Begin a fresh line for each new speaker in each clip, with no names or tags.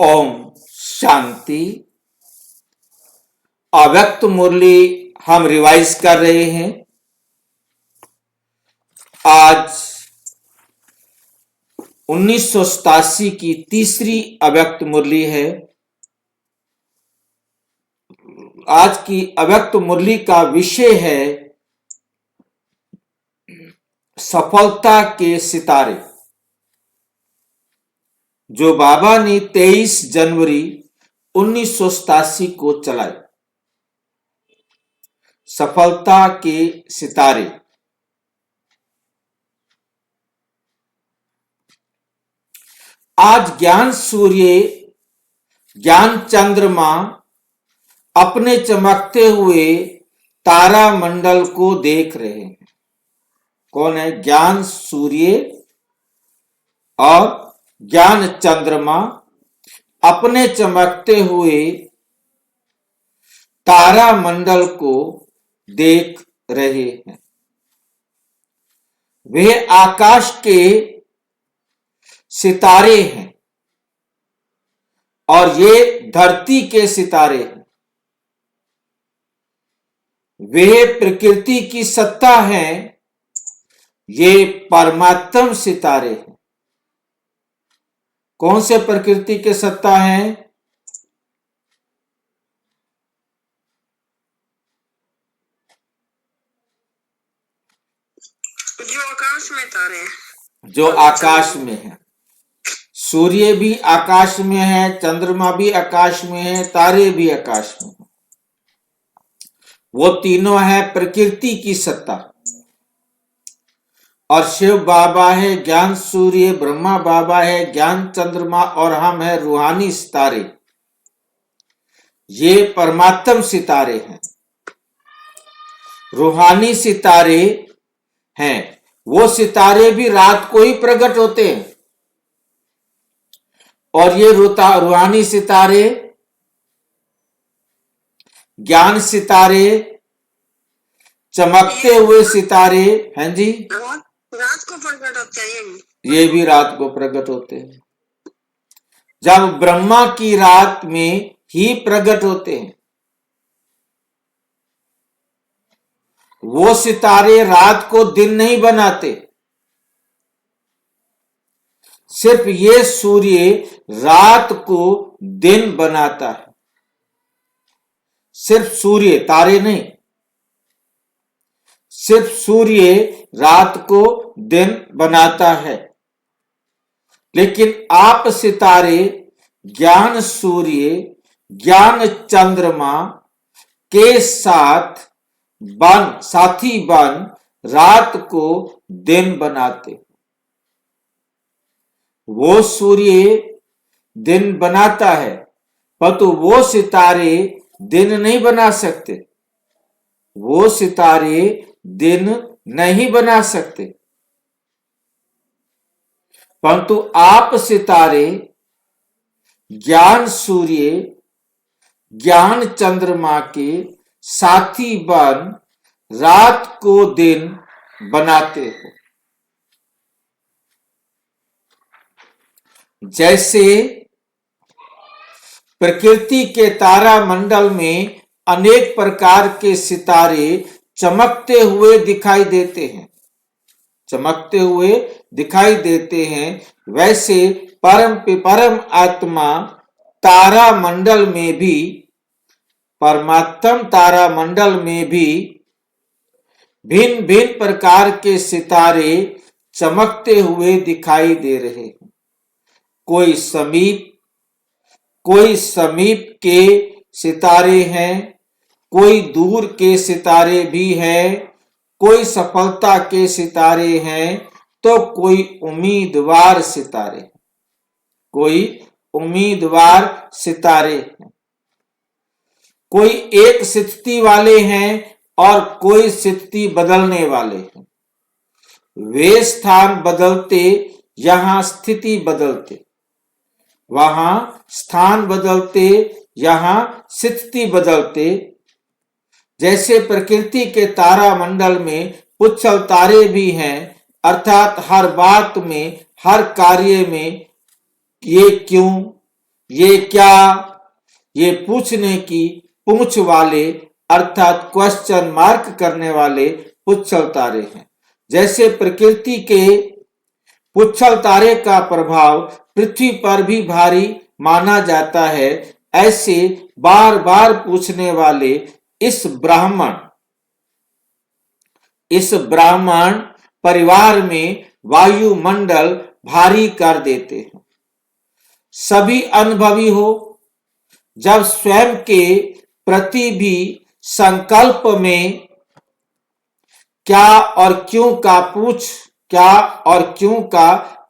ओम शांति। अव्यक्त मुरली हम रिवाइज कर रहे हैं। आज 1987 की तीसरी अव्यक्त मुरली है। आज की अव्यक्त मुरली का विषय है सफलता के सितारे, जो बाबा ने 23 जनवरी 1987 को चलाए। सफलता के सितारे। आज ज्ञान सूर्य, ज्ञान चंद्रमा अपने चमकते हुए तारा मंडल को देख रहे हैं। कौन है? ज्ञान सूर्य और ज्ञान चंद्रमा अपने चमकते हुए तारा मंडल को देख रहे हैं। वे आकाश के सितारे हैं और ये धरती के सितारे हैं। वे प्रकृति की सत्ता हैं, ये परमात्म सितारे हैं। कौन से प्रकृति के सत्ता हैं?
जो आकाश में तारे हैं,
जो आकाश में है। सूर्य भी आकाश में है, चंद्रमा भी आकाश में है, तारे भी आकाश में है। वो तीनों है प्रकृति की सत्ता। और शिव बाबा है ज्ञान सूर्य, ब्रह्मा बाबा है ज्ञान चंद्रमा और हम है रूहानी सितारे। ये परमात्म सितारे हैं, रूहानी सितारे हैं। वो सितारे भी रात को ही प्रकट होते हैं और ये रूहानी सितारे, ज्ञान सितारे, चमकते हुए सितारे हैं जी,
रात को प्रकट होते हैं।
ये भी रात को प्रकट होते हैं। जब ब्रह्मा की रात में ही प्रकट होते हैं। वो सितारे रात को दिन नहीं बनाते। सिर्फ ये सूर्य रात को दिन बनाता है। सिर्फ सूर्य, तारे नहीं। सिर्फ सूर्य रात को दिन बनाता है। लेकिन आप सितारे ज्ञान सूर्य, ज्ञान चंद्रमा के साथी बन रात को दिन बनाते। वो सूर्य दिन बनाता है, परंतु वो सितारे दिन नहीं बना सकते। वो सितारे दिन नहीं बना सकते, परंतु आप सितारे ज्ञान सूर्य, ज्ञान चंद्रमा के साथी बन रात को दिन बनाते हो। जैसे प्रकृति के तारा मंडल में अनेक प्रकार के सितारे चमकते हुए दिखाई देते हैं, चमकते हुए दिखाई देते हैं, वैसे परम आत्मा तारा मंडल में भी, परमात्म तारा मंडल में भी भिन्न भिन्न प्रकार के सितारे चमकते हुए दिखाई दे रहे हैं। कोई समीप के सितारे हैं, कोई दूर के सितारे भी हैं, कोई सफलता के सितारे हैं, तो कोई उम्मीदवार सितारे, कोई उम्मीदवार सितारे हैं। कोई एक स्थिति वाले हैं और कोई स्थिति बदलने वाले हैं। वे स्थान बदलते, यहां स्थिति बदलते, वहां स्थान बदलते, यहां स्थिति बदलते। जैसे प्रकृति के तारा मंडल में उच्छल तारे भी हैं, अर्थात हर बात में, हर कार्य में ये क्यों, ये क्या, ये पूछने की पूंछ वाले अर्थात क्वेश्चन मार्क करने वाले पुच्छल तारे हैं। जैसे प्रकृति के पुच्छल तारे का प्रभाव पृथ्वी पर भी भारी माना जाता है, ऐसे बार बार पूछने वाले इस ब्राह्मण परिवार में वायुमंडल भारी कर देते हैं। सभी अनुभवी हो, जब स्वयं के प्रति भी संकल्प में क्या और क्यों का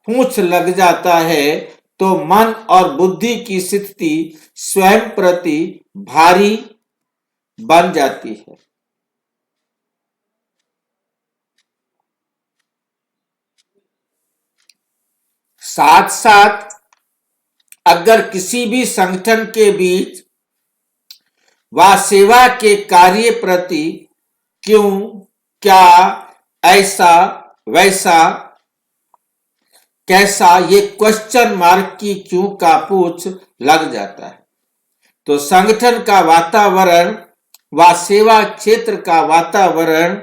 पूछ लग जाता है, तो मन और बुद्धि की स्थिति स्वयं प्रति भारी बन जाती है। साथ साथ अगर किसी भी संगठन के बीच व सेवा के कार्य प्रति क्यों, क्या, ऐसा, वैसा, कैसा, ये क्वेश्चन मार्क की क्यों का पूछ लग जाता है, तो संगठन का वातावरण व सेवा क्षेत्र का वातावरण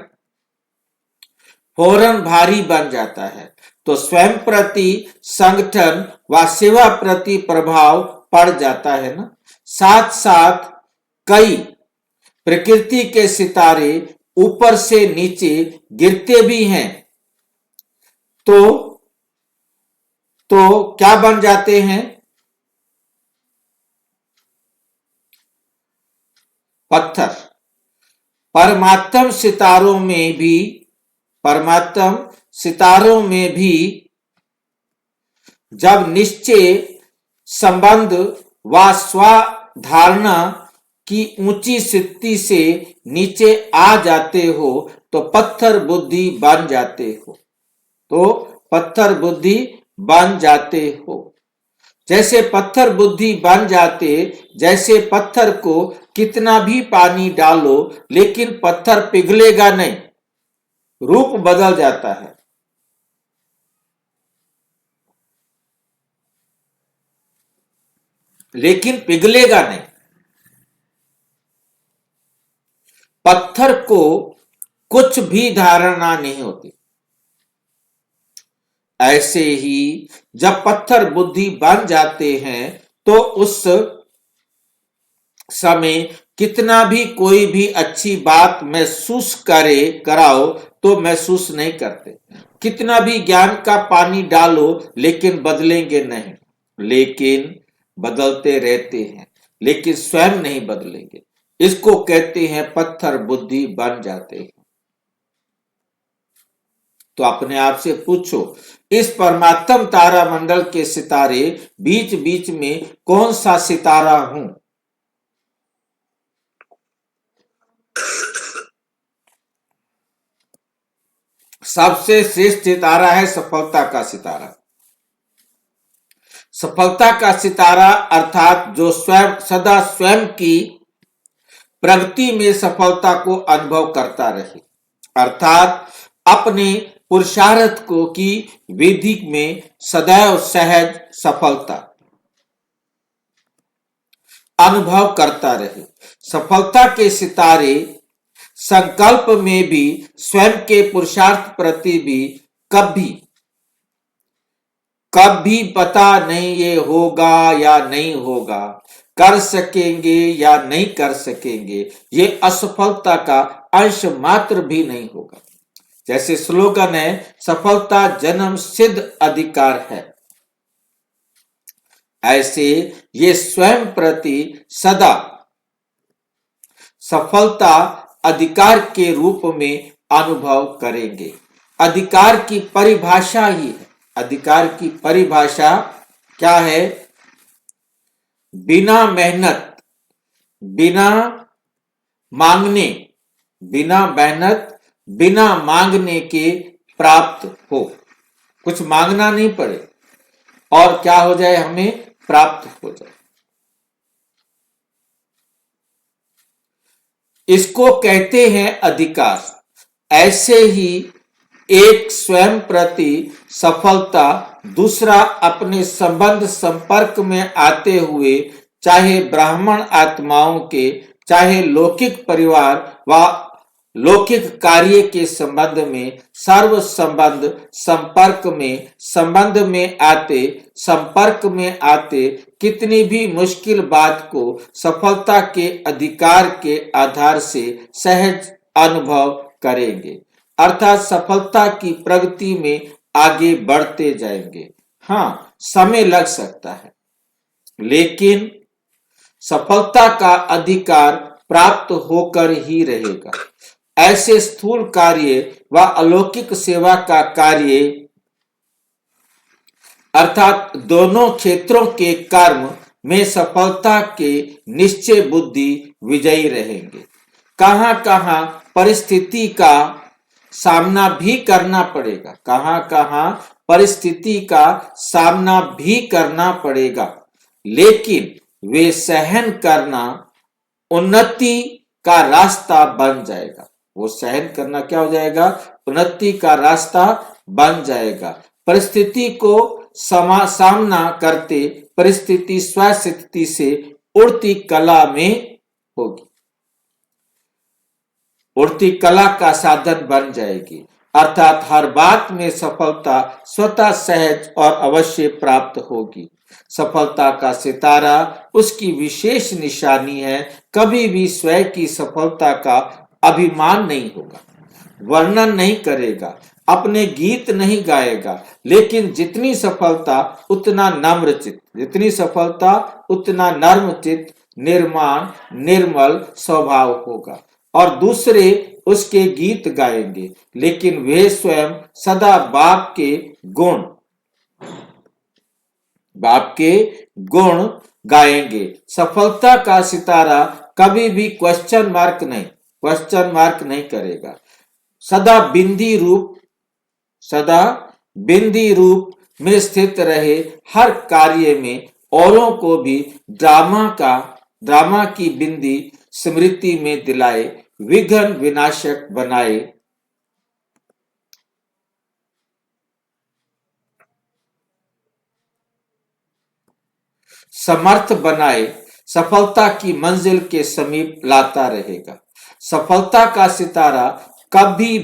फौरन भारी बन जाता है। तो स्वयं प्रति, संगठन व सेवा प्रति प्रभाव पड़ जाता है ना। साथ साथ कई प्रकृति के सितारे ऊपर से नीचे गिरते भी हैं, तो क्या बन जाते हैं, पत्थर। परमात्म सितारों में भी जब निश्चय, संबंध व स्वाधारणा की ऊंची स्थिति से नीचे आ जाते हो, तो पत्थर बुद्धि बन जाते हो। जैसे पत्थर बुद्धि बन जाते, जैसे पत्थर को कितना भी पानी डालो लेकिन पत्थर पिघलेगा नहीं, रूप बदल जाता है। लेकिन पिघलेगा नहीं। पत्थर को कुछ भी धारणा नहीं होती। ऐसे ही जब पत्थर बुद्धि बन जाते हैं, तो उस समय कितना भी कोई भी अच्छी बात महसूस कराओ तो महसूस नहीं करते। कितना भी ज्ञान का पानी डालो लेकिन बदलेंगे नहीं, लेकिन बदलते रहते हैं, लेकिन स्वयं नहीं बदलेंगे। इसको कहते हैं पत्थर बुद्धि बन जाते हैं। तो अपने आप से पूछो, इस परमात्म तारा मंडल के सितारे बीच बीच में कौन सा सितारा हूं? सबसे श्रेष्ठ सितारा है सफलता का सितारा। सफलता का सितारा अर्थात जो सदा स्वयं की प्रगति में सफलता को अनुभव करता रहे, अर्थात अपने पुरुषार्थ को की विधि में सदैव सहज सफलता अनुभव करता रहे। सफलता के सितारे संकल्प में भी स्वयं के पुरुषार्थ प्रति भी कभी पता नहीं ये होगा या नहीं होगा, कर सकेंगे या नहीं कर सकेंगे, ये असफलता का अंश मात्र भी नहीं होगा। जैसे स्लोगन है, सफलता जन्म सिद्ध अधिकार है, ऐसे ये स्वयं प्रति सदा सफलता अधिकार के रूप में अनुभव करेंगे। अधिकार की परिभाषा ही है। अधिकार की परिभाषा क्या है? बिना मेहनत, बिना मांगने के प्राप्त हो। कुछ मांगना नहीं पड़े और क्या हो जाए, हमें प्राप्त हो जाए। इसको कहते हैं अधिकार। ऐसे ही एक स्वयं प्रति सफलता, दूसरा अपने संबंध संपर्क में आते हुए, चाहे ब्राह्मण आत्माओं के, चाहे लौकिक परिवार व लौकिक कार्य के संबंध में, सर्व संबंध में आते कितनी भी मुश्किल बात को सफलता के अधिकार के आधार से सहज अनुभव करेंगे, अर्थात सफलता की प्रगति में आगे बढ़ते जाएंगे। हाँ, समय लग सकता है, लेकिन सफलता का अधिकार प्राप्त होकर ही रहेगा। ऐसे स्थूल कार्य व अलौकिक सेवा का कार्य, अर्थात दोनों क्षेत्रों के कर्म में सफलता के निश्चय बुद्धि विजयी रहेंगे। कहां कहां परिस्थिति का सामना भी करना पड़ेगा, परिस्थिति का सामना भी करना पड़ेगा, लेकिन वे सहन करना उन्नति का रास्ता बन जाएगा। वो सहन करना क्या हो जाएगा? उन्नति का रास्ता बन जाएगा। परिस्थिति को सामना करते परिस्थिति स्वस्थिति से उड़ती कला में होगी, उड़ती कला का साधन बन जाएगी, अर्थात हर बात में सफलता स्वतः सहज और अवश्य प्राप्त होगी। सफलता का सितारा उसकी विशेष निशानी है। कभी भी स्वयं की सफलता का अभिमान नहीं होगा, वर्णन नहीं करेगा, अपने गीत नहीं गाएगा, लेकिन जितनी सफलता उतना नम्र चित्त, जितनी सफलता उतना नर्म चित्त, निर्मल स्वभाव होगा, और दूसरे उसके गीत गाएंगे, लेकिन वे स्वयं सदा बाप के गुण गाएंगे। सफलता का सितारा कभी भी क्वेश्चन मार्क नहीं करेगा। सदा बिंदी रूप में स्थित रहे, हर कार्य में औरों को भी ड्रामा की बिंदी स्मृति में दिलाए, विघ्न विनाशक बनाए, समर्थ बनाए, सफलता की मंजिल के समीप लाता रहेगा। सफलता का सितारा कभी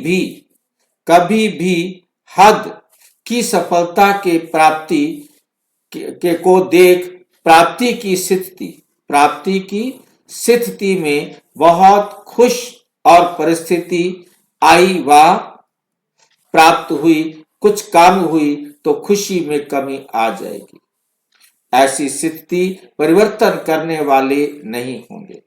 भी हद की सफलता के प्राप्ति की स्थिति में बहुत खुश, और परिस्थिति आई व प्राप्त हुई, कुछ कम हुई तो खुशी में कमी आ जाएगी। ऐसी स्थिति परिवर्तन करने वाले नहीं होंगे।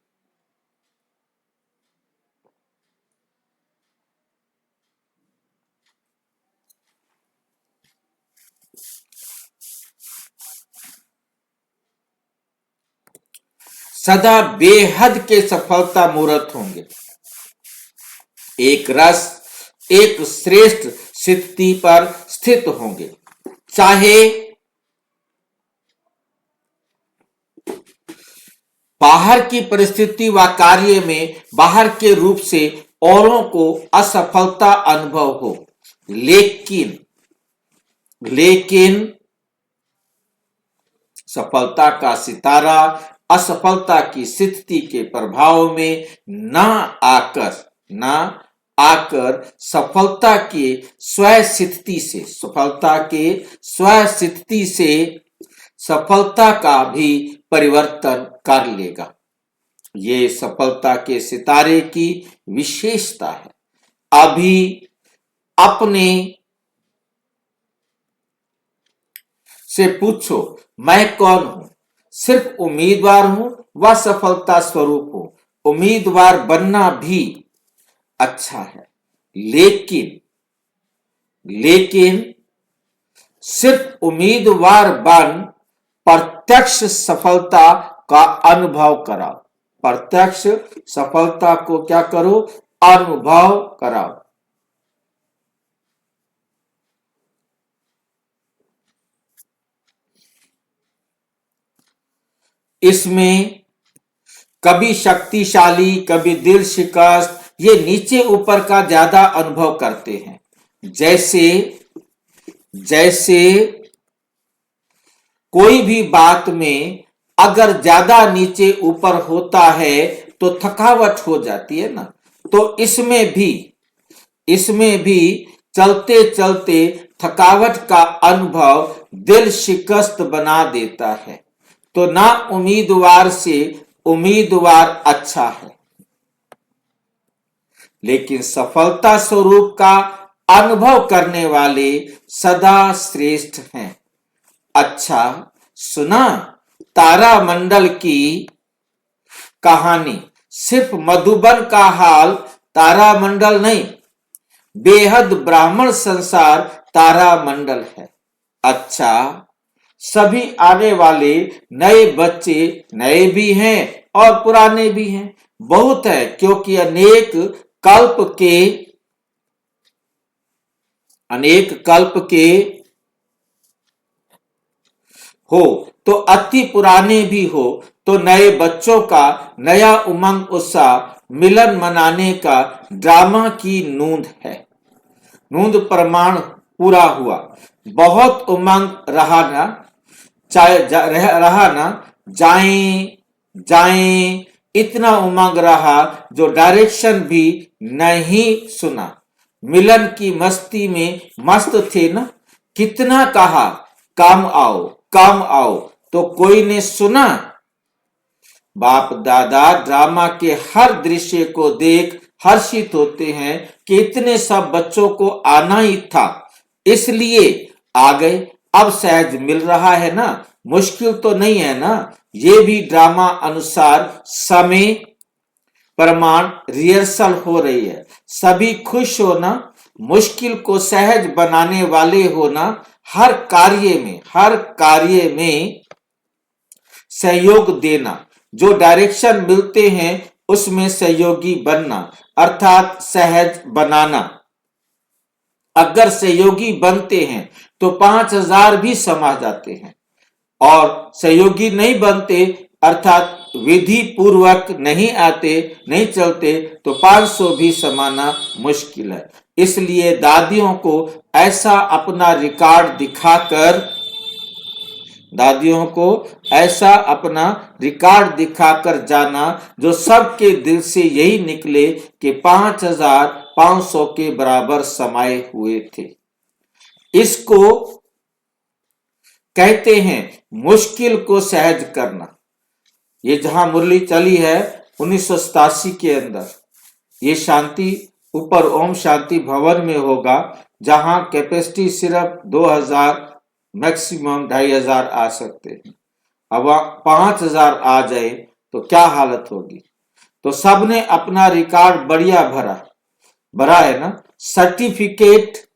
सदा बेहद के सफलता मूर्त होंगे, एक श्रेष्ठ स्थिति पर स्थित होंगे, चाहे बाहर की परिस्थिति व कार्य में बाहर के रूप से औरों को असफलता अनुभव हो, लेकिन सफलता का सितारा असफलता की स्थिति के प्रभाव में न आकर सफलता के स्वस्थिति से सफलता का भी परिवर्तन कर लेगा। ये सफलता के सितारे की विशेषता है। अभी अपने से पूछो, मैं कौन हूं? सिर्फ उम्मीदवार हूं व सफलता स्वरूप हूं। उम्मीदवार बनना भी अच्छा है, लेकिन सिर्फ उम्मीदवार बन प्रत्यक्ष सफलता का अनुभव कराओ। प्रत्यक्ष सफलता को क्या करो? अनुभव कराओ। इसमें कभी शक्तिशाली, कभी दिल शिकस्त, ये नीचे ऊपर का ज्यादा अनुभव करते हैं। जैसे जैसे कोई भी बात में अगर ज्यादा नीचे ऊपर होता है तो थकावट हो जाती है ना, तो इसमें भी चलते चलते थकावट का अनुभव दिल शिकस्त बना देता है। तो ना उम्मीदवार से उम्मीदवार अच्छा है, लेकिन सफलता स्वरूप का अनुभव करने वाले सदा श्रेष्ठ हैं। अच्छा, सुना तारामंडल की कहानी? सिर्फ मधुबन का हाल तारामंडल नहीं, बेहद ब्राह्मण संसार तारामंडल है। अच्छा, सभी आने वाले नए बच्चे नए भी हैं और पुराने भी हैं, बहुत है, क्योंकि अनेक कल्प के हो तो अति पुराने भी हो, तो नए बच्चों का नया उमंग उत्साह मिलन मनाने का ड्रामा की नूंद है। नूंद प्रमाण पूरा हुआ, बहुत उमंग रहा ना, जाएं जाएं, इतना उमंग रहा जो डायरेक्शन भी नहीं सुना। मिलन की मस्ती में मस्त थे ना, कितना कहा कम आओ तो कोई ने सुना। बाप दादा ड्रामा के हर दृश्य को देख हर्षित होते हैं कि इतने सब बच्चों को आना ही था, इसलिए आ गए। अब सहज मिल रहा है ना, मुश्किल तो नहीं है ना। ये भी ड्रामा अनुसार समय प्रमाण रिहर्सल हो रही है। सभी खुश होना, मुश्किल को सहज बनाने वाले होना, हर कार्य में सहयोग देना, जो डायरेक्शन मिलते हैं उसमें सहयोगी बनना, अर्थात सहज बनाना। अगर सहयोगी बनते हैं तो 5000 भी समा जाते हैं, और सहयोगी नहीं बनते अर्थात विधि पूर्वक नहीं आते, नहीं चलते, तो 500 भी समाना मुश्किल है। इसलिए दादियों को ऐसा अपना रिकॉर्ड दिखाकर जाना जो सबके दिल से यही निकले कि 5500 के बराबर समाये हुए थे। इसको कहते हैं मुश्किल को सहज करना। ये जहां मुरली चली है 1987 के अंदर, ये शांति ऊपर ओम शांति भवन में होगा, जहां कैपेसिटी सिर्फ 2000, मैक्सिमम 2500 आ सकते हैं। अब 5000 आ जाए तो क्या हालत होगी। तो सबने अपना रिकॉर्ड बढ़िया भरा है ना। सर्टिफिकेट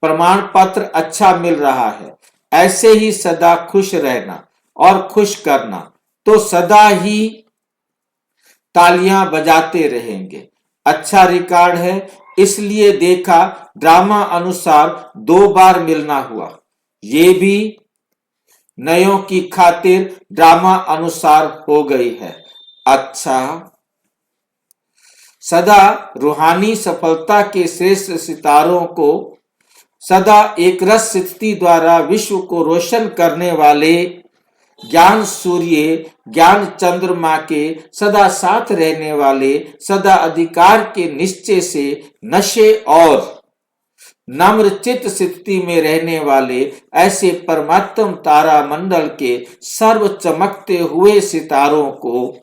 प्रमाण पत्र अच्छा मिल रहा है। ऐसे ही सदा खुश रहना और खुश करना, तो सदा ही तालियां बजाते रहेंगे। अच्छा रिकॉर्ड है, इसलिए देखा ड्रामा अनुसार 2 बार मिलना हुआ। ये भी नयों की खातिर ड्रामा अनुसार हो गई है। अच्छा, सदा रूहानी सफलता के श्रेष्ठ सितारों को सदा एक रस स्थिति द्वारा विश्व को रोशन करने वाले ज्ञान सूर्य, ज्ञान चंद्रमा के सदा साथ रहने वाले, सदा अधिकार के निश्चय से नशे और नम्र चित्त स्थिति में रहने वाले ऐसे परमात्म तारा मंडल के सर्व चमकते हुए सितारों को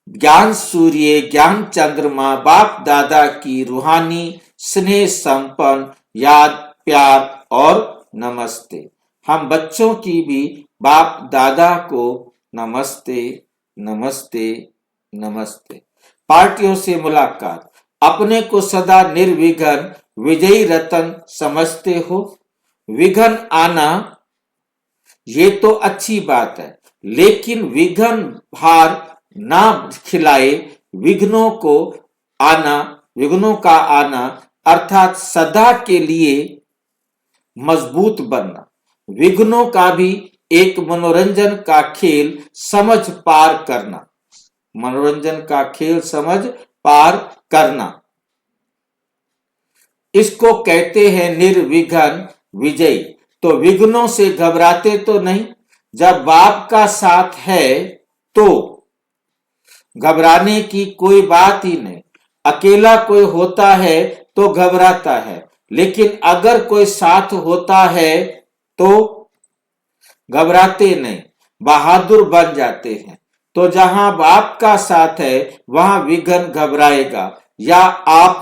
ज्ञान सूर्य, ज्ञान चंद्रमा, बाप दादा की रूहानी स्नेह संपन्न याद, प्यार और नमस्ते। हम बच्चों की भी बाप दादा को नमस्ते नमस्ते नमस्ते। पार्टियों से मुलाकात। अपने को सदा निर्विघ्न विजयी रतन समझते हो। विघ्न आना ये तो अच्छी बात है, लेकिन विघ्न भार ना खिलाए। विघ्नों का आना अर्थात सदा के लिए मजबूत बनना। विघ्नों का भी एक मनोरंजन का खेल समझ पार करना। मनोरंजन का खेल समझ पार करना। इसको कहते हैं निर्विघ्न विजयी। तो विघ्नों से घबराते तो नहीं, जब बाप का साथ है तो घबराने की कोई बात ही नहीं। अकेला कोई होता है तो घबराता है, लेकिन अगर कोई साथ होता है तो घबराते नहीं, बहादुर बन जाते हैं। तो जहां बाप का साथ है वहां विघ्न घबराएगा या आप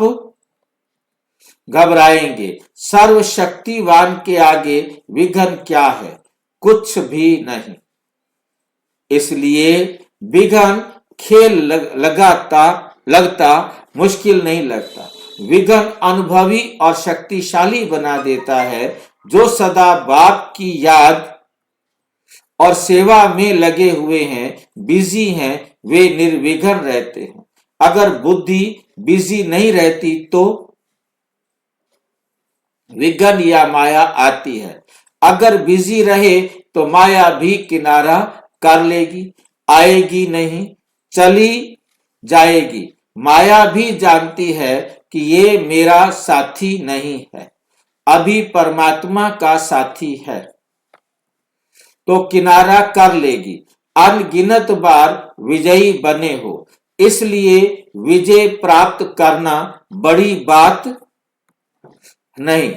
घबराएंगे। सर्वशक्तिवान के आगे विघ्न क्या है? कुछ भी नहीं। इसलिए विघ्न खेल लगता मुश्किल नहीं लगता। विघ्न अनुभवी और शक्तिशाली बना देता है। जो सदा बाप की याद और सेवा में लगे हुए हैं, बिजी हैं, वे निर्विघ्न रहते हैं। अगर बुद्धि बिजी नहीं रहती तो विघ्न या माया आती है। अगर बिजी रहे तो माया भी किनारा कर लेगी, आएगी नहीं, चली जाएगी। माया भी जानती है कि ये मेरा साथी नहीं है, अभी परमात्मा का साथी है, तो किनारा कर लेगी। अनगिनत बार विजयी बने हो, इसलिए विजय प्राप्त करना बड़ी बात नहीं।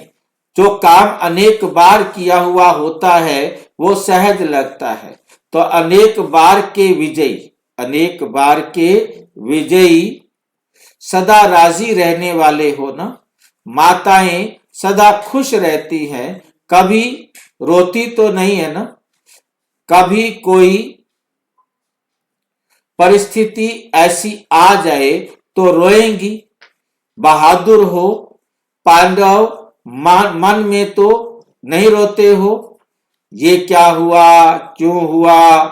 जो काम अनेक बार किया हुआ होता है वो सहज लगता है। तो अनेक बार के विजयी सदा राजी रहने वाले हो ना। माताएं सदा खुश रहती हैं, कभी रोती तो नहीं है ना। कभी कोई परिस्थिति ऐसी आ जाए तो रोएंगी। बहादुर हो पांडव, मन में तो नहीं रोते हो, ये क्या हुआ, क्यों हुआ।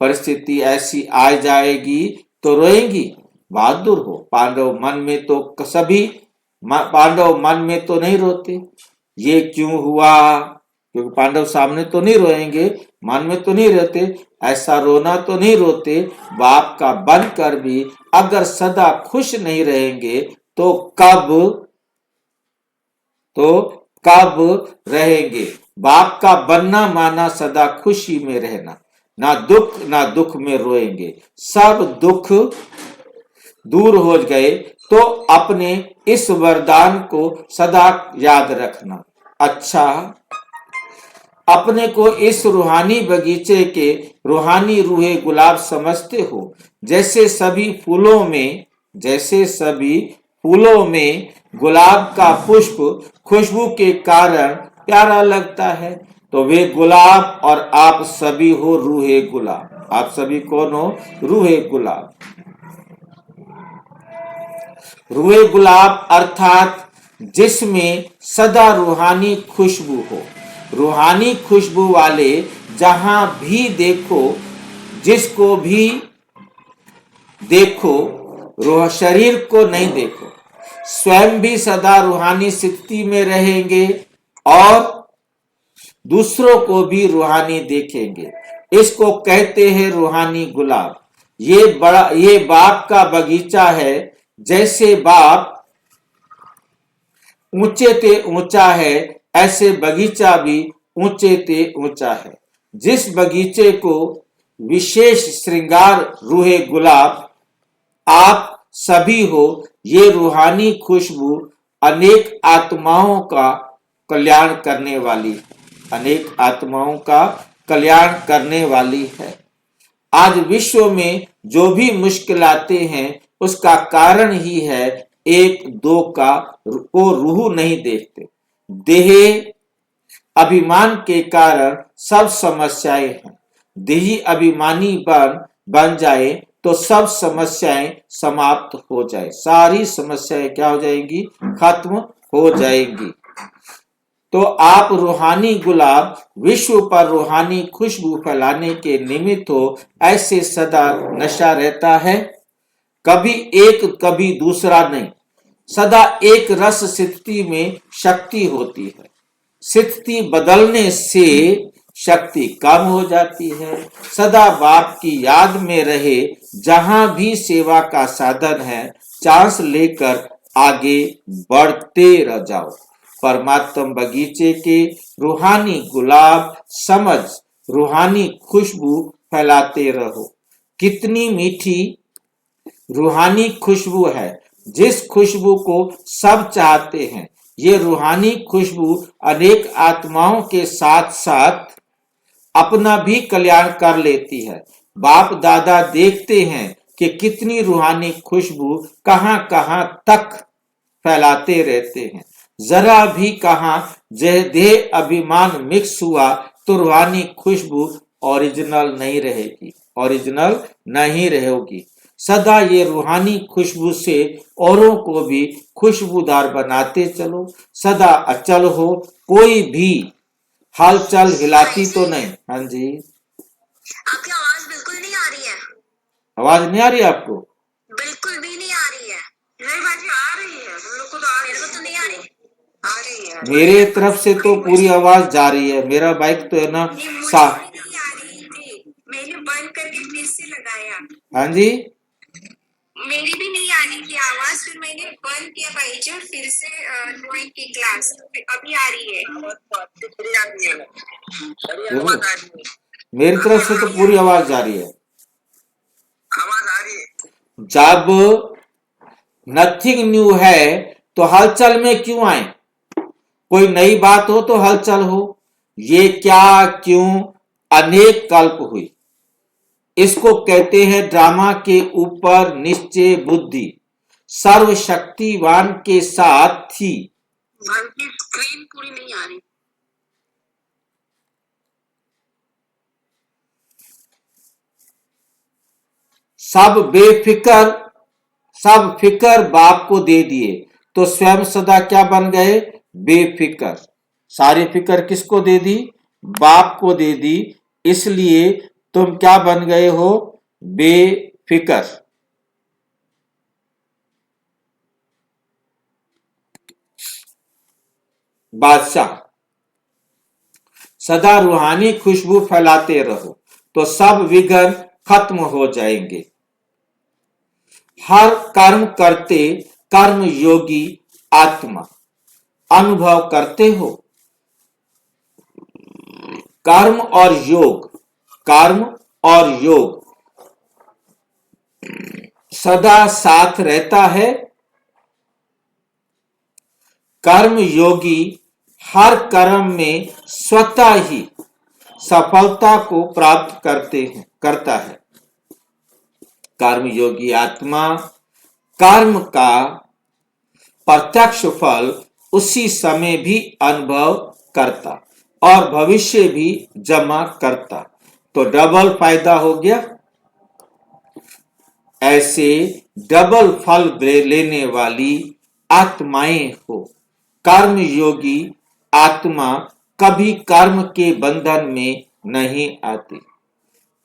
परिस्थिति ऐसी आ जाएगी तो रोएंगी। बहादुर हो पांडव, मन में तो पांडव मन में तो नहीं रोते, ये क्यों हुआ, क्योंकि पांडव सामने तो नहीं रोएंगे, मन में तो नहीं रोते। ऐसा रोना तो नहीं रोते। बाप का बनकर भी अगर सदा खुश नहीं रहेंगे तो कब रहेंगे। बाप का बनना माना सदा खुशी में रहना, ना दुख में रोएंगे। सब दुख दूर हो गए तो अपने इस वरदान को सदा याद रखना। अच्छा, अपने को इस रूहानी बगीचे के रूहानी रूहे गुलाब समझते हो। जैसे सभी फूलों में गुलाब का पुष्प खुशबू के कारण प्यारा लगता है, तो वे गुलाब और आप सभी हो रूहे गुलाब। आप सभी कौन हो? रूहे गुलाब। रूहे गुलाब अर्थात जिसमें सदा रूहानी खुशबू हो। रूहानी खुशबू वाले जहां भी देखो, जिसको भी देखो, शरीर को नहीं देखो। स्वयं भी सदा रूहानी स्थिति में रहेंगे और दूसरों को भी रूहानी देखेंगे। इसको कहते हैं रूहानी गुलाब। ये बाप का बगीचा है। जैसे बाप ऊंचे ते ऊंचा है, ऐसे बगीचा भी ऊंचे ते ऊंचा है। जिस बगीचे को विशेष श्रृंगार रूहे गुलाब आप सभी हो। ये रूहानी खुशबू अनेक आत्माओं का कल्याण करने वाली है। आज विश्व में जो भी मुश्किलातें हैं उसका कारण ही है एक दो को रूह नहीं देखते। देह अभिमान के कारण सब समस्याएं हैं। देही अभिमानी बन जाए तो सब समस्याएं समाप्त हो जाए। सारी समस्याएं क्या हो जाएंगी? खत्म हो जाएंगी। तो आप रूहानी गुलाब विश्व पर रूहानी खुशबू फैलाने के निमित्त हो। ऐसे सदा नशा रहता है, कभी एक कभी दूसरा नहीं। सदा एक रस स्थिति में शक्ति होती है। स्थिति बदलने से शक्ति कम हो जाती है। सदा बाप की याद में रहे। जहां भी सेवा का साधन है, चांस लेकर आगे बढ़ते रह जाओ। परमात्मा बगीचे के रूहानी गुलाब समझ रूहानी खुशबू फैलाते रहो। कितनी मीठी रूहानी खुशबू है, जिस खुशबू को सब चाहते हैं। ये रूहानी खुशबू अनेक आत्माओं के साथ साथ अपना भी कल्याण कर लेती है। बाप दादा देखते हैं कि कितनी रूहानी खुशबू कहां कहां तक फैलाते रहते हैं। जरा भी कहां देह अभिमान मिक्स हुआ तो रूहानी खुशबू ओरिजिनल नहीं रहेगी, ओरिजिनल नहीं रहेगी। सदा ये रूहानी खुशबू से औरों को भी खुशबूदार बनाते चलो। सदा अचल हो, कोई भी हलचल हिलाती तो नहीं। हाँ जी,
आपकी आवाज बिल्कुल नहीं आ रही है।
आवाज नहीं आ रही आपको?
बिल्कुल भी नहीं आ रही है। नहीं बाजी आ रही है, हम लोग को तो मेरे को तो नहीं आ रही। आ रही है
मेरे तरफ से तो पूरी आवाज जा रही है। मेरा बाइक तो है ना साफ।
नहीं आ रही थी, मैंने बंद करके फिर से लगाया।
हाँ जी,
मेरी भी नहीं आ रही थी आवाज, फिर मैंने बंद किया बाईचर, फिर से ड्राइंग की क्लास अभी आ रही है।
देखो मेरी तरफ से तो पूरी आवाज जा रही है।
आवाज आ रही है।
जब नथिंग न्यू है तो हलचल में क्यों आए? कोई नई बात हो तो हलचल हो। ये क्या क्यों अनेक कल्प हुई। इसको कहते हैं ड्रामा के ऊपर निश्चय बुद्धि सर्वशक्तिवान के साथ थी।
की स्क्रीन पूरी नहीं आ रही।
सब फिकर बाप को दे दिए तो स्वयं सदा क्या बन गए? बेफिकर। सारी फिकर किसको दे दी? बाप को दे दी। इसलिए तुम क्या बन गए हो? बेफिकर। बादशाह सदा रूहानी खुशबू फैलाते रहो तो सब विघ्न खत्म हो जाएंगे। हर कर्म करते कर्म योगी आत्मा अनुभव करते हो। कर्म और योग सदा साथ रहता है। कर्म योगी हर कर्म में स्वतः ही सफलता को प्राप्त करता है। कर्म योगी आत्मा कर्म का प्रत्यक्ष फल उसी समय भी अनुभव करता और भविष्य भी जमा करता, तो डबल फायदा हो गया। ऐसे डबल फल लेने वाली आत्माएं हो। कर्म योगी आत्मा कभी कर्म के बंधन में नहीं आती।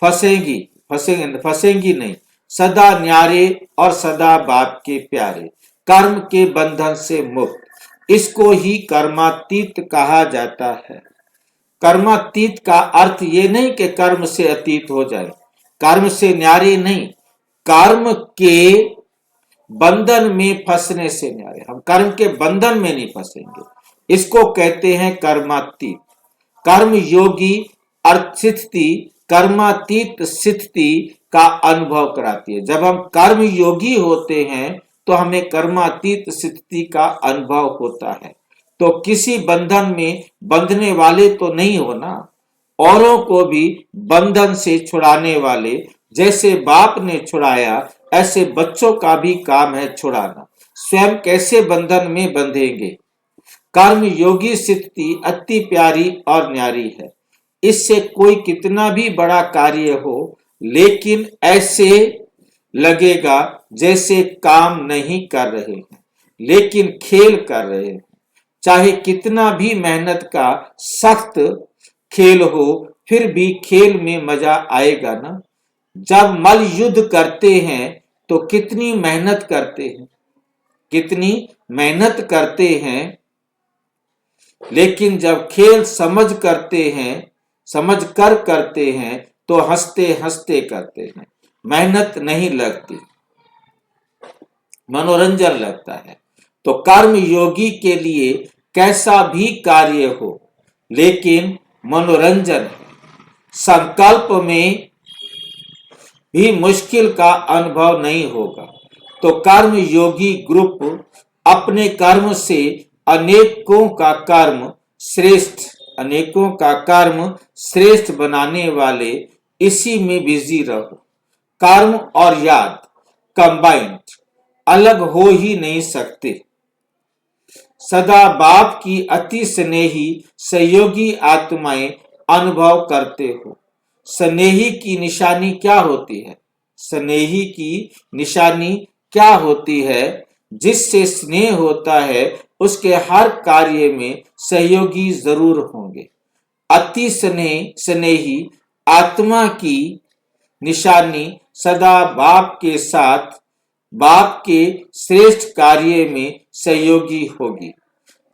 फंसेंगी नहीं। सदा न्यारे और सदा बाप के प्यारे, कर्म के बंधन से मुक्त। इसको ही कर्मातीत कहा जाता है। कर्मातीत का अर्थ ये नहीं कि कर्म से अतीत हो जाए, कर्म से न्यारे नहीं, कर्म के बंधन में फंसने से न्यारे। हम कर्म के बंधन में नहीं फंसेंगे, इसको कहते हैं कर्मातीत। कर्म योगी स्थिति कर्मातीत स्थिति का अनुभव कराती है। जब हम कर्म योगी होते हैं तो हमें कर्मातीत स्थिति का अनुभव होता है। तो किसी बंधन में बंधने वाले तो नहीं हो ना, औरों को भी बंधन से छुड़ाने वाले। जैसे बाप ने छुड़ाया ऐसे बच्चों का भी काम है छुड़ाना। स्वयं कैसे बंधन में बंधेंगे? कर्म योगी स्थिति अति प्यारी और न्यारी है। इससे कोई कितना भी बड़ा कार्य हो, लेकिन ऐसे लगेगा जैसे काम नहीं कर रहे हैं, लेकिन खेल कर रहे हैं। चाहे कितना भी मेहनत का सख्त खेल हो, फिर भी खेल में मजा आएगा ना। जब मल युद्ध करते हैं तो कितनी मेहनत करते हैं, लेकिन जब खेल समझ कर करते हैं तो हंसते हंसते करते हैं। मेहनत नहीं लगती, मनोरंजन लगता है। तो कर्म योगी के लिए कैसा भी कार्य हो लेकिन मनोरंजन है। संकल्प में भी मुश्किल का अनुभव नहीं होगा। तो कर्म योगी ग्रुप अपने कर्म से अनेकों का कर्म श्रेष्ठ बनाने वाले इसी में बिजी रहो। कर्म और याद कंबाइंड अलग हो ही नहीं सकते। सदा बाप की अति स्नेही सहयोगी आत्माएं अनुभव करते हो। स्नेही की निशानी क्या होती है? स्नेही की निशानी क्या होती है? जिससे स्नेह होता है उसके हर कार्य में सहयोगी जरूर होंगे। अति स्नेही आत्मा की निशानी सदा बाप के साथ बाप के श्रेष्ठ कार्य में सहयोगी होगी।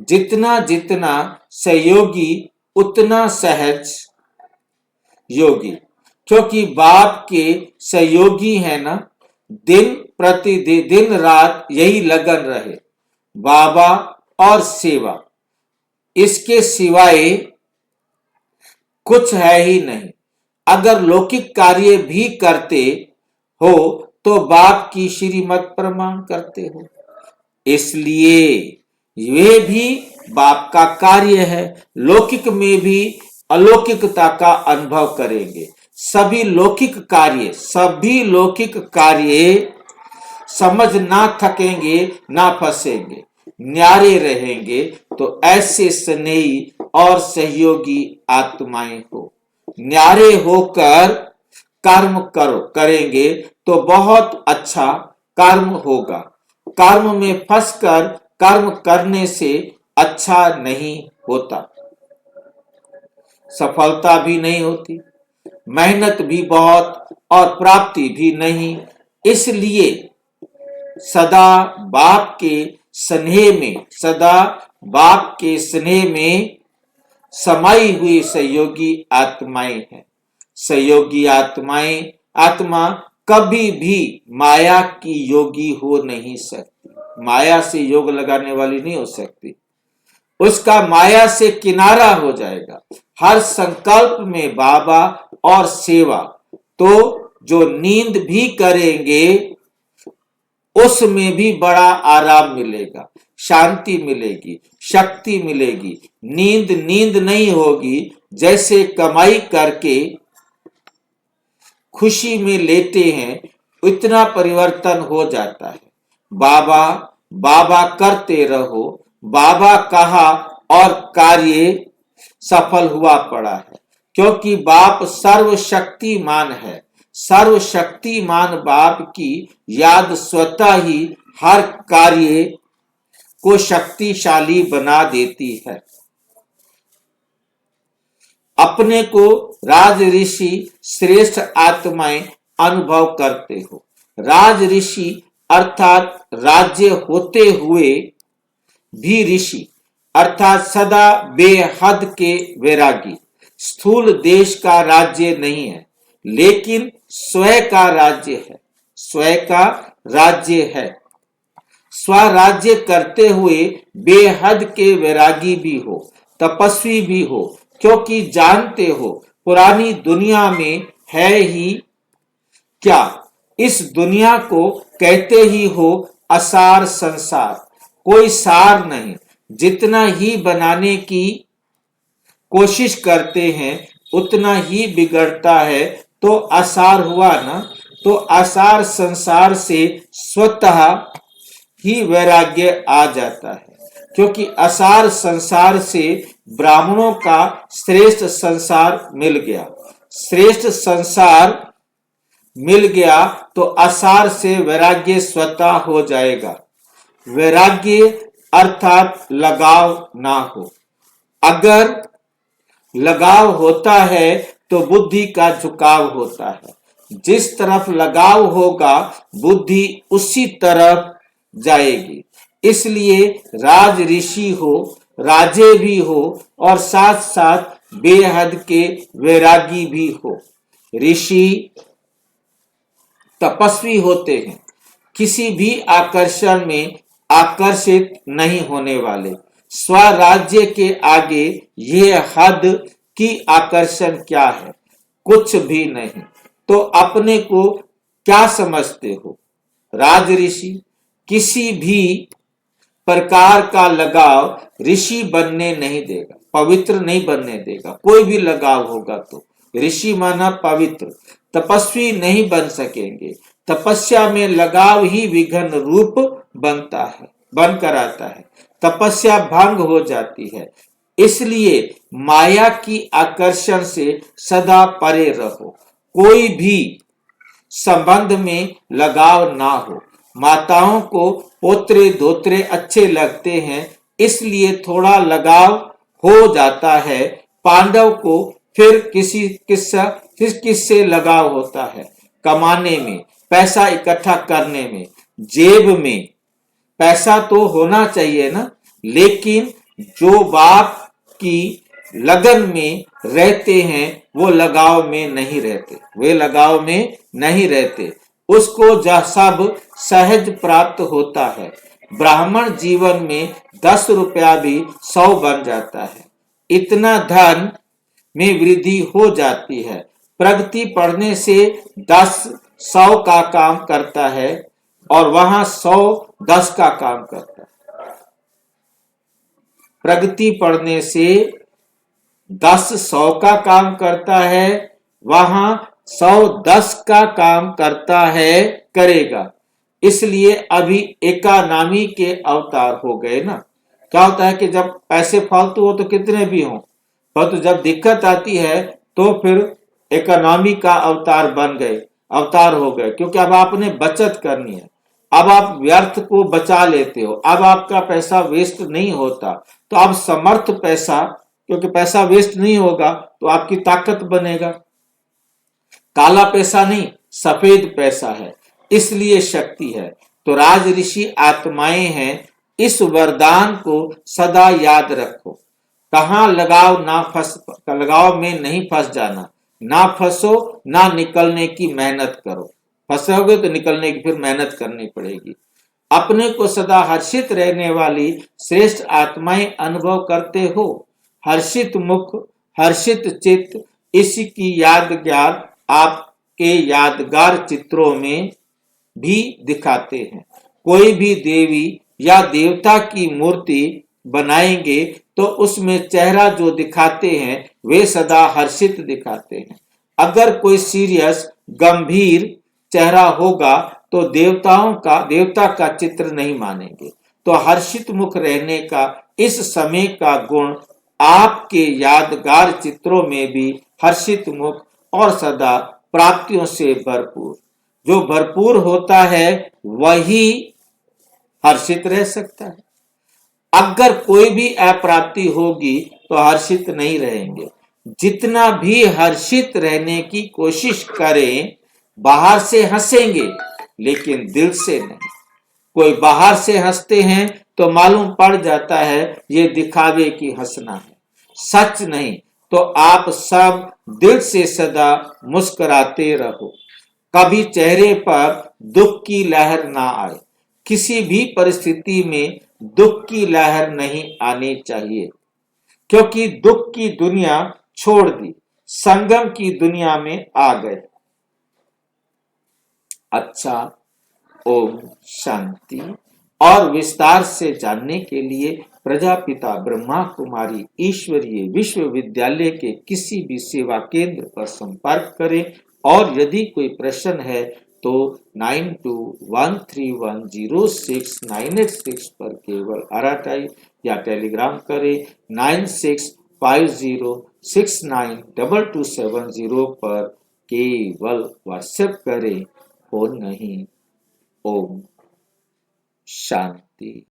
जितना जितना सहयोगी उतना सहज योगी, क्योंकि बाप के सहयोगी है ना। दिन प्रतिदिन दिन रात यही लगन रहे, बाबा और सेवा, इसके सिवाय कुछ है ही नहीं। अगर लौकिक कार्य भी करते हो तो बाप की श्रीमत प्रमाण करते हो, इसलिए वे भी बाप का कार्य है। लौकिक में भी अलौकिकता का अनुभव करेंगे। सभी लौकिक कार्य समझ ना थकेंगे ना फंसेंगे, न्यारे रहेंगे। तो ऐसे स्नेही और सहयोगी आत्माएं हो। न्यारे होकर कर्म करेंगे तो बहुत अच्छा कर्म होगा। कर्म में फंसकर कर्म करने से अच्छा नहीं होता, सफलता भी नहीं होती, मेहनत भी बहुत और प्राप्ति भी नहीं। इसलिए सदा बाप के स्नेह में समाई हुई सहयोगी आत्माएं हैं। सहयोगी आत्मा कभी भी माया की योगी हो नहीं सकती, माया से योग लगाने वाली नहीं हो सकती। उसका माया से किनारा हो जाएगा। हर संकल्प में बाबा और सेवा। तो जो नींद भी करेंगे उसमें भी बड़ा आराम मिलेगा, शांति मिलेगी, शक्ति मिलेगी। नींद नहीं होगी। जैसे कमाई करके खुशी में लेते हैं इतना परिवर्तन हो जाता है। बाबा करते रहो, बाबा कहा और कार्य सफल हुआ पड़ा है, क्योंकि बाप सर्वशक्तिमान है। सर्वशक्तिमान बाप की याद स्वतः ही हर कार्य को शक्तिशाली बना देती है। अपने को राज ऋषि श्रेष्ठ आत्माएं अनुभव करते हो। राज ऋषि अर्थात राज्य होते हुए भी ऋषि अर्थात सदा बेहद के वैरागी। स्थूल देश का राज्य नहीं है, लेकिन स्वयं का राज्य है। स्वराज्य करते हुए बेहद के वैरागी भी हो, तपस्वी भी हो, क्योंकि जानते हो पुरानी दुनिया में है ही क्या। इस दुनिया को कहते ही हो असार संसार, कोई सार नहीं। जितना ही बनाने की कोशिश करते हैं उतना ही बिगड़ता है। तो असार हुआ ना। तो असार संसार से स्वतः ही वैराग्य आ जाता है, क्योंकि असार संसार से ब्राह्मणों का श्रेष्ठ संसार मिल गया। श्रेष्ठ संसार मिल गया तो असार से वैराग्य स्वतः हो जाएगा। वैराग्य अर्थात लगाव ना हो। अगर लगाव होता है तो बुद्धि का झुकाव होता है। जिस तरफ लगाव होगा बुद्धि उसी तरफ जाएगी। इसलिए राज ऋषि हो, राजे भी हो और साथ साथ बेहद के वैरागी भी हो। ऋषि तपस्वी होते हैं, किसी भी आकर्षण में आकर्षित नहीं होने वाले। स्वराज्य के आगे यह हद की आकर्षण क्या है? कुछ भी नहीं। तो अपने को क्या समझते हो? राज ऋषि किसी भी प्रकार का लगाव ऋषि बनने नहीं देगा, पवित्र नहीं बनने देगा। कोई भी लगाव होगा तो ऋषि माना पवित्र, तपस्वी नहीं बन सकेंगे। तपस्या में लगाव ही विघ्न रूप बनता है, बनकर आता है। तपस्या भंग हो जाती है। इसलिए माया की आकर्षण से सदा परे रहो। कोई भी संबंध में लगाव ना हो। माताओं को पोत्रे धोत्रे अच्छे लगते हैं, इसलिए थोड़ा लगाव हो जाता है। पांडव को फिर किससे लगाव होता है? कमाने में, पैसा इकट्ठा करने में, जेब में। पैसा तो होना चाहिए ना, लेकिन जो बाप की लगन में रहते हैं वो लगाव में नहीं रहते, वे लगाव में नहीं रहते। उसको जब सब सहज प्राप्त होता है। ब्राह्मण जीवन में 10 रुपया भी 100 बन जाता है। इतना धन में वृद्धि हो जाती है। प्रगति पढ़ने से 10 100 का काम करता है और वहां 100 10 का काम करता है। प्रगति पढ़ने से 10 100 का काम करता है, वहां 100 10 का काम करता है, करेगा। इसलिए अभी इकोनॉमी के अवतार हो गए ना। क्या होता है कि जब पैसे फालतू हो तो कितने भी हो, परंतु जब दिक्कत आती है तो फिर इकोनॉमी का अवतार बन गए, अवतार हो गए। क्योंकि अब आपने बचत करनी है, अब आप व्यर्थ को बचा लेते हो, अब आपका पैसा वेस्ट नहीं होता। तो अब समर्थ पैसा, क्योंकि पैसा वेस्ट नहीं होगा तो आपकी ताकत बनेगा। काला पैसा नहीं, सफेद पैसा है, इसलिए शक्ति है। तो राज ऋषि आत्माएं हैं। इस वरदान को सदा याद रखो। कहां लगाव में नहीं फंस जाना। ना फंसो, ना निकलने की मेहनत करो। फंसोगे तो निकलने की फिर मेहनत करनी पड़ेगी। अपने को सदा हर्षित रहने वाली श्रेष्ठ आत्माएं अनुभव करते हो। हर्षित मुख, हर्षित चित्त, इसकी यादगार आपके यादगार चित्रों में भी दिखाते हैं। कोई भी देवी या देवता की मूर्ति बनाएंगे तो उसमें चेहरा जो दिखाते हैं वे सदा हर्षित दिखाते हैं। अगर कोई सीरियस गंभीर चेहरा होगा तो देवता का चित्र नहीं मानेंगे। तो हर्षित मुख रहने का इस समय का गुण आपके यादगार चित्रों में भी हर्षित मुख और सदा प्राप्तियों से भरपूर। जो भरपूर होता है वही हर्षित रह सकता है। अगर कोई भी अप्राप्ति होगी तो हर्षित नहीं रहेंगे। जितना भी हर्षित रहने की कोशिश करें, बाहर से हंसेंगे लेकिन दिल से नहीं। कोई बाहर से हंसते हैं तो मालूम पड़ जाता है ये दिखावे की हंसना है, सच नहीं। तो आप सब दिल से सदा मुस्कुराते रहो। कभी चेहरे पर दुख की लहर ना आए। किसी भी परिस्थिति में दुख की लहर नहीं आनी चाहिए, क्योंकि दुख की दुनिया छोड़ दी, संगम की दुनिया में आ गए। अच्छा, ओम शांति। और विस्तार से जानने के लिए प्रजापिता ब्रह्मा कुमारी ईश्वरीय विश्वविद्यालय के किसी भी सेवा केंद्र पर संपर्क करें। और यदि कोई प्रश्न है तो 9213106986 पर केवल RTI या टेलीग्राम करें। 9650692270 पर केवल व्हाट्सएप करें, फोन नहीं। ओम शांति।